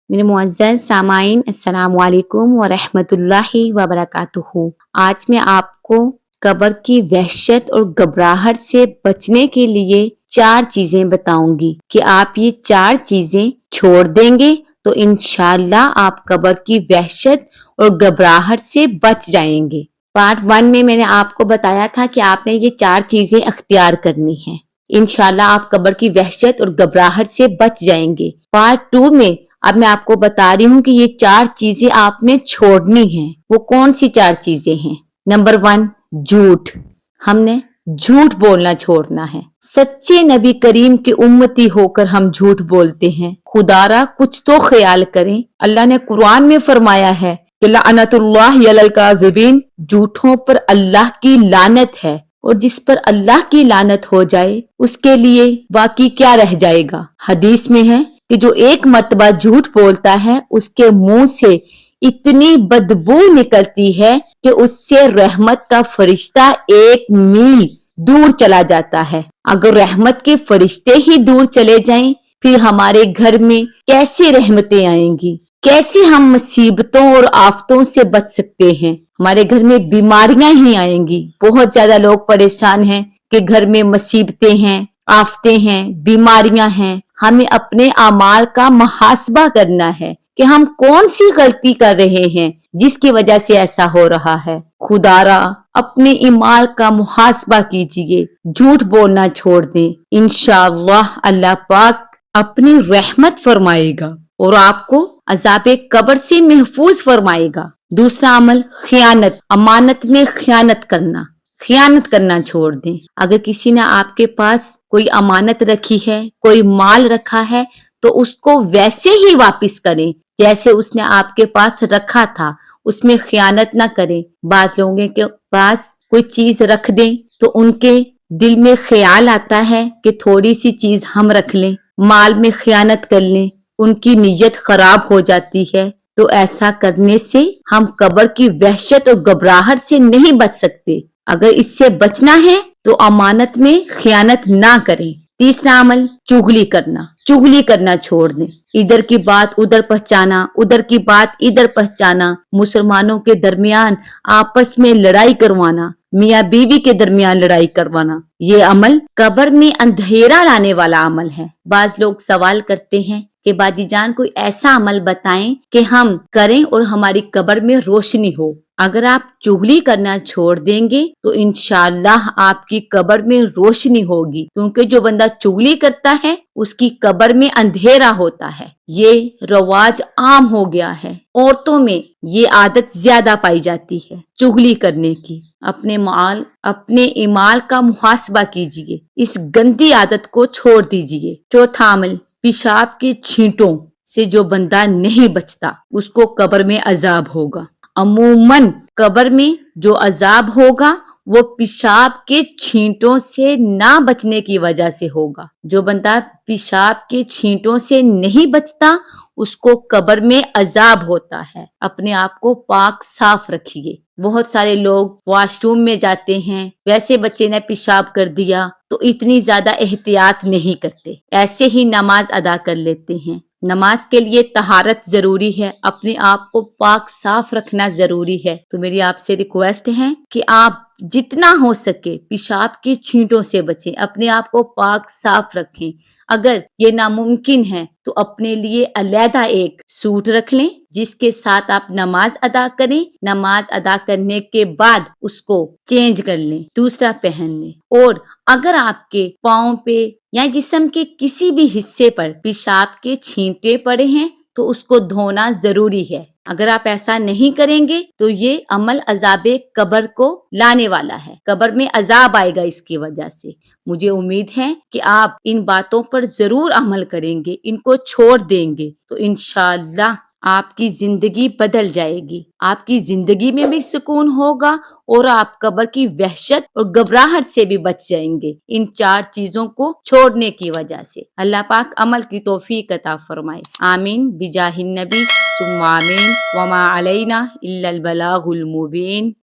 मेरे मुअज़्ज़ज़ सामाईन अस्सलामु अलैकुम व रहमतुल्लाहि व बरकातुहू। आज मैं आपको कब्र की वहशत और घबराहट से बचने के लिए 4 चीज़ें बताऊंगी कि आप ये 4 चीज़ें छोड़ देंगे तो इंशाअल्लाह आप कब्र की वहशत और घबराहट से बच जाएंगे। पार्ट 1 में मैंने आपको बताया था कि आपने ये 4 चीज़ें अख्तियार करनी है, इंशाअल्लाह आप कब्र की वहशत और घबराहट से बच जाएंगे। पार्ट 2 में अब मैं आपको बता रही हूँ कि ये 4 चीजें आपने छोड़नी हैं। वो कौन सी 4 चीजें हैं? नंबर 1, झूठ। हमने झूठ बोलना छोड़ना है। सच्चे नबी करीम के उम्मती होकर हम झूठ बोलते हैं। खुदारा कुछ तो ख्याल करें। अल्लाह ने कुरान में फरमाया है कि लानतुल्लाहि अलल काज़िबीन, झूठों पर अल्लाह की लानत है, और जिस पर अल्लाह की लानत हो जाए उसके लिए बाकी क्या रह जाएगा। हदीस में है कि जो एक मर्तबा झूठ बोलता है उसके मुंह से इतनी बदबू निकलती है कि उससे रहमत का फरिश्ता 1 मील दूर चला जाता है। अगर रहमत के फरिश्ते ही दूर चले जाएं, फिर हमारे घर में कैसे रहमतें आएंगी, कैसे हम मुसीबतों और आफतों से बच सकते हैं। हमारे घर में बीमारियां ही आएंगी। बहुत ज्यादा लोग परेशान हैं कि घर में मुसीबतें हैं, आफतें हैं, बीमारियां हैं। हमें अपने अमाल का मुहासबा करना है कि हम कौन सी गलती कर रहे हैं जिसकी वजह से ऐसा हो रहा है। खुदारा अपने इमाल का मुहासबा कीजिए, झूठ बोलना छोड़ दें। इंशाअल्लाह अल्लाह पाक अपनी रहमत फरमाएगा और आपको अज़ाबे कब्र से महफूज फरमाएगा। दूसरा अमल खयानत, अमानत में खयानत करना छोड़ दें। अगर किसी ने आपके पास कोई अमानत रखी है, कोई माल रखा है, तो उसको वैसे ही वापस करें जैसे उसने आपके पास रखा था। उसमें खयानत ना करें। बाज लोगों के पास कोई चीज रख दें तो उनके दिल में ख्याल आता है कि थोड़ी सी चीज हम रख लें, माल में खयानत कर लें, उनकी नीयत खराब हो जाती है। तो ऐसा करने से हम कब्र की वहशत और घबराहट से नहीं बच सकते। अगर इससे बचना है तो अमानत में खयानत ना करें। तीसरा अमल चुगली करना छोड़ दें। इधर की बात उधर पहुंचाना, उधर की बात इधर पहुंचाना, मुसलमानों के दरमियान आपस में लड़ाई करवाना, मियाँ बीवी के दरमियान लड़ाई करवाना, ये अमल कब्र में अंधेरा लाने वाला अमल है। बाज लोग सवाल करते हैं कि बाजी जान कोई ऐसा अमल बताएं कि हम करें और हमारी कब्र में रोशनी हो। अगर आप चुगली करना छोड़ देंगे तो इंशाअल्लाह आपकी कब्र में रोशनी होगी, क्योंकि जो बंदा चुगली करता है उसकी कब्र में अंधेरा होता है। ये रवाज आम हो गया है। औरतों में ये आदत ज्यादा पाई जाती है चुगली करने की। अपने इमाल का मुहासबा कीजिए, इस गंदी आदत को छोड़ दीजिए। चौथा अमल, पेशाब के छींटों से जो बंदा नहीं बचता उसको कब्र में अजाब होगा। अमूमन कब्र में जो अजाब होगा वो पेशाब के छींटों से ना बचने की वजह से होगा। जो बंदा पेशाब के छींटों से नहीं बचता उसको कब्र में अजाब होता है। अपने आप को पाक साफ रखिए। बहुत सारे लोग वॉशरूम में जाते हैं, वैसे बच्चे ने पेशाब कर दिया तो इतनी ज्यादा एहतियात नहीं करते, ऐसे ही नमाज अदा कर लेते हैं। नमाज के लिए तहारत जरूरी है, अपने आप को पाक साफ रखना जरूरी है। तो मेरी आपसे रिक्वेस्ट है कि आप जितना हो सके पेशाब की छींटों से बचें, अपने आप को पाक साफ रखें। अगर ये नामुमकिन है तो अपने लिए अलहदा एक सूट रख लें जिसके साथ आप नमाज अदा करें। नमाज अदा करने के बाद उसको चेंज कर लें, दूसरा पहन लें। और अगर आपके पाँव पे या जिस्म के किसी भी हिस्से पर पेशाब के छींटे पड़े हैं तो उसको धोना जरूरी है। अगर आप ऐसा नहीं करेंगे तो ये अमल अजाबे कब्र को लाने वाला है, कब्र में अजाब आएगा इसकी वजह से। मुझे उम्मीद है कि आप इन बातों पर जरूर अमल करेंगे, इनको छोड़ देंगे तो इंशाअल्लाह आपकी जिंदगी बदल जाएगी। आपकी जिंदगी में भी सुकून होगा और आप कब्र की वहशत और घबराहट से भी बच जाएंगे इन 4 चीजों को छोड़ने की वजह से। अल्लाह पाक अमल की तौफीक अता फरमाए। आमीन बिजाहिन नबी सुम्मा आमीन। वमा अलैना इल्लल बलागुल मुबीन।